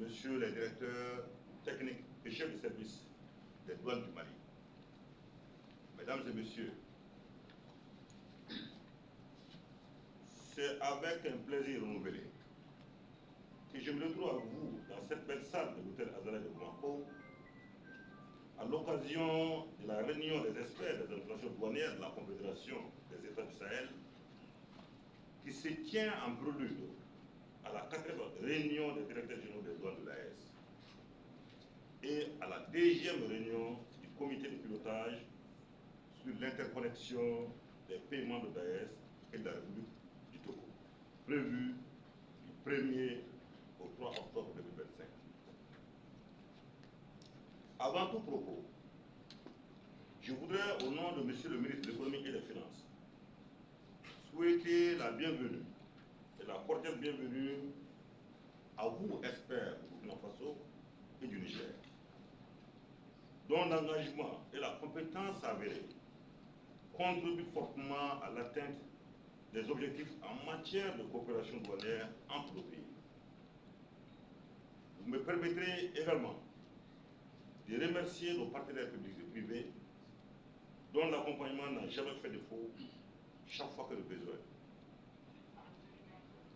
messieurs les directeurs techniques et chefs de service des douanes du Mali, mesdames et messieurs, c'est avec un plaisir renouvelé que je me retrouve avec vous dans cette belle salle de l'hôtel Azalea de Bamako à l'occasion de la réunion des experts des administrations douanières de la Confédération des États du Sahel qui se tient en prélude à la 4e réunion des directeurs généraux des douanes de l'AES et à la 2e réunion du comité de pilotage sur l'interconnexion des paiements de l'AES et de la République du Togo, prévue du 1er au 3 octobre 2025. Avant tout propos, je voudrais, au nom de Monsieur le ministre de l'Économie et des Finances, souhaiter la bienvenue et la cordiale bienvenue à vous, experts du Burkina Faso et du Niger, dont l'engagement et la compétence avérée contribuent fortement à l'atteinte des objectifs en matière de coopération douanière entre nos pays. Vous me permettrez également de remercier nos partenaires publics et privés dont l'accompagnement n'a jamais fait défaut chaque fois que le besoin.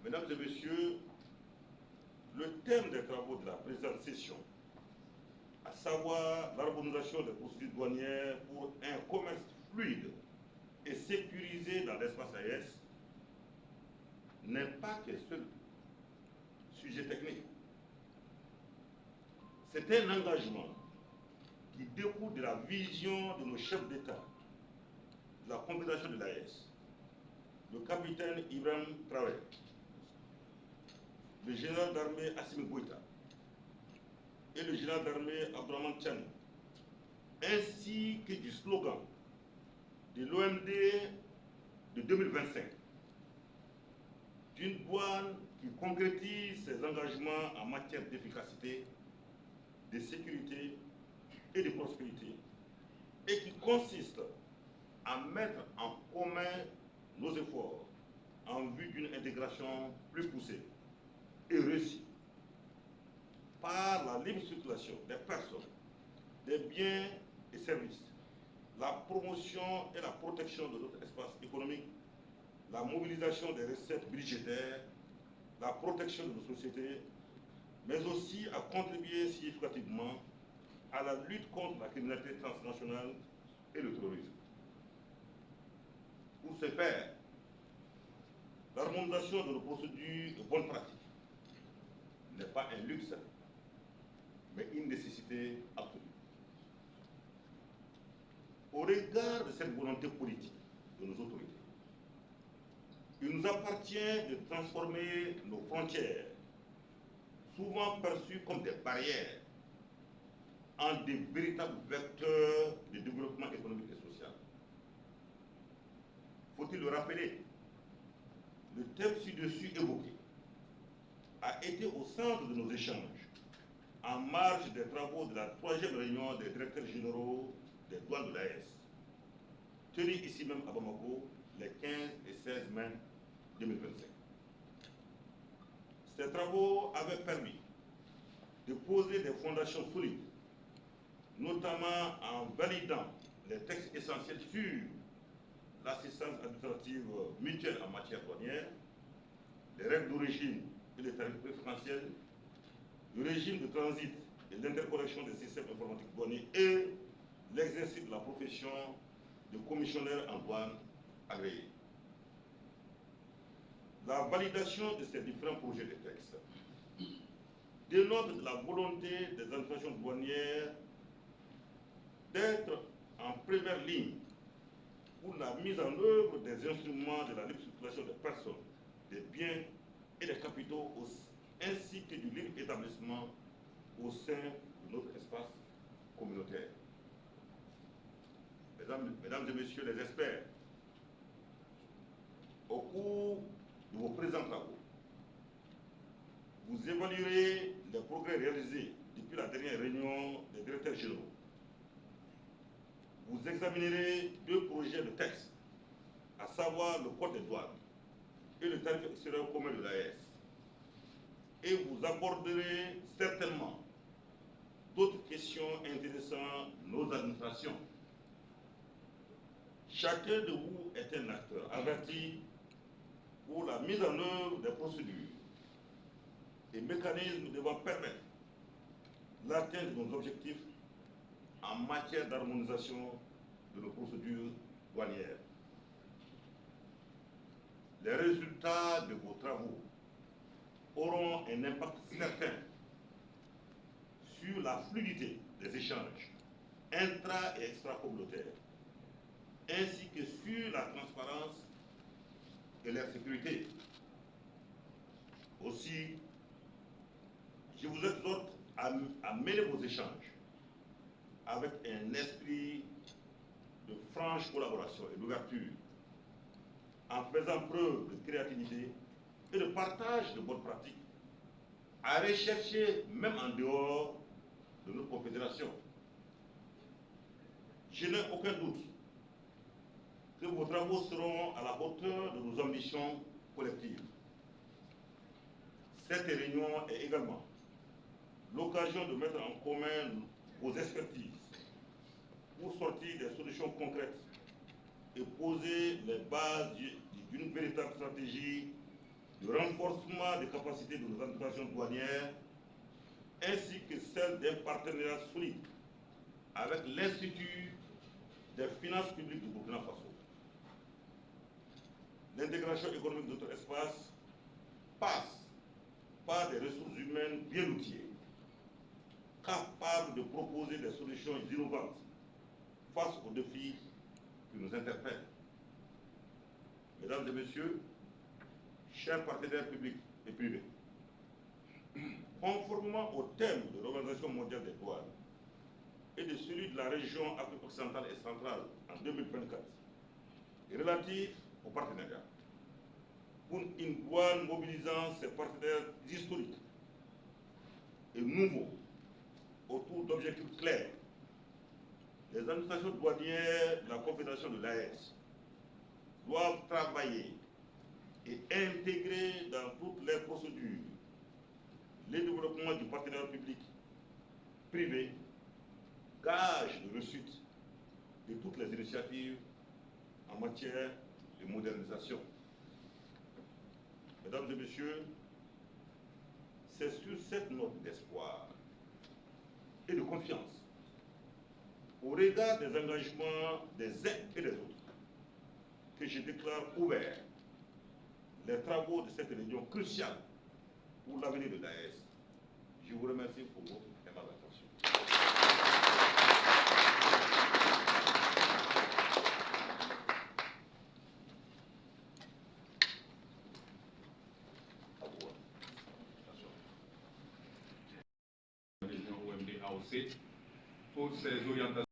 Mesdames et messieurs, le thème des travaux de la présente session, à savoir l'harmonisation des procédures douanières pour un commerce fluide et sécurisé dans l'espace AES, n'est pas qu'un seul sujet technique. C'est un engagement qui découle de la vision de nos chefs d'État, de la Confédération de l'AES, le capitaine Ibrahim Traoré, le général d'armée Assimi Goïta et le général d'armée Abdourahmane Tchani, ainsi que du slogan de l'OMD de 2025, d'une douane qui concrétise ses engagements en matière d'efficacité, de sécurité et de prospérité, et qui consiste à mettre en commun nos efforts en vue d'une intégration plus poussée et réussie par la libre circulation des personnes, des biens et services, la promotion et la protection de notre espace économique, la mobilisation des recettes budgétaires, la protection de nos sociétés, mais aussi à contribuer significativement à la lutte contre la criminalité transnationale et le terrorisme. Pour ce faire, l'harmonisation de nos procédures de bonnes pratiques n'est pas un luxe, mais une nécessité absolue. Au regard de cette volonté politique de nos autorités, il nous appartient de transformer nos frontières, souvent perçues comme des barrières, en des véritables vecteurs de développement économique et social. Faut-il le rappeler, le thème ci-dessus évoqué a été au centre de nos échanges en marge des travaux de la 3e réunion des directeurs généraux des douanes de l'AES, tenue ici même à Bamako les 15 et 16 mai 2025. Ces travaux avaient permis de poser des fondations solides, notamment en validant les textes essentiels sur l'assistance administrative mutuelle en matière douanière, les règles d'origine et les tarifs préférentiels, le régime de transit et l'interconnexion des systèmes informatiques douaniers et l'exercice de la profession de commissionnaire en douane agréé. La validation de ces différents projets de textes dénote de la volonté des administrations douanières d'être en première ligne pour la mise en œuvre des instruments de la libre circulation des personnes, des biens et des capitaux, ainsi que du libre établissement au sein de notre espace communautaire. Mesdames et messieurs les experts, au cours de vos présents travaux, vous évaluerez les progrès réalisés depuis la dernière réunion des directeurs généraux. Vous examinerez 2 projets de texte, à savoir le Code des douanes et le tarif extérieur commun de l'AES. et vous aborderez certainement d'autres questions intéressant nos administrations. Chacun de vous est un acteur averti pour la mise en œuvre des procédures et mécanismes devant permettre l'atteinte de nos objectifs en matière d'harmonisation de nos procédures douanières. Les résultats de vos travaux auront un impact certain sur la fluidité des échanges intra- et extra-communautaires, ainsi que sur la transparence et la sécurité. Aussi, je vous exhorte à mener vos échanges avec un esprit de franche collaboration et d'ouverture, en faisant preuve de créativité et de partage de bonnes pratiques, à rechercher même en dehors de notre confédération. Je n'ai aucun doute que vos travaux seront à la hauteur de nos ambitions collectives. Cette réunion est également l'occasion de mettre en commun vos expertises pour sortir des solutions concrètes et poser les bases d'une véritable stratégie de renforcement des capacités de nos administrations douanières, ainsi que celle d'un partenariat solide avec l'Institut des finances publiques du Burkina Faso. L'intégration économique de notre espace passe par des ressources humaines bien outillées, capables de proposer des solutions innovantes face aux défis qui nous interpellent. Mesdames et messieurs, chers partenaires publics et privés, conformément au thème de l'Organisation mondiale des douanes et de celui de la région Afrique occidentale et centrale en 2024, et relatif au partenariat, pour une douane mobilisant ses partenaires historiques et nouveaux autour d'objectifs clairs, les administrations douanières de la Confédération de l'AES doivent travailler et intégrer dans toutes les procédures les développements du partenariat public-privé, gage de réussite de toutes les initiatives en matière de modernisation. Mesdames et messieurs, c'est sur cette note d'espoir et de confiance, au regard des engagements des uns et des autres, que je déclare ouverts les travaux de cette réunion cruciale pour l'avenir de l'AES. Je vous remercie pour votre aimable attention. La région OMD AOC pour ses orientations.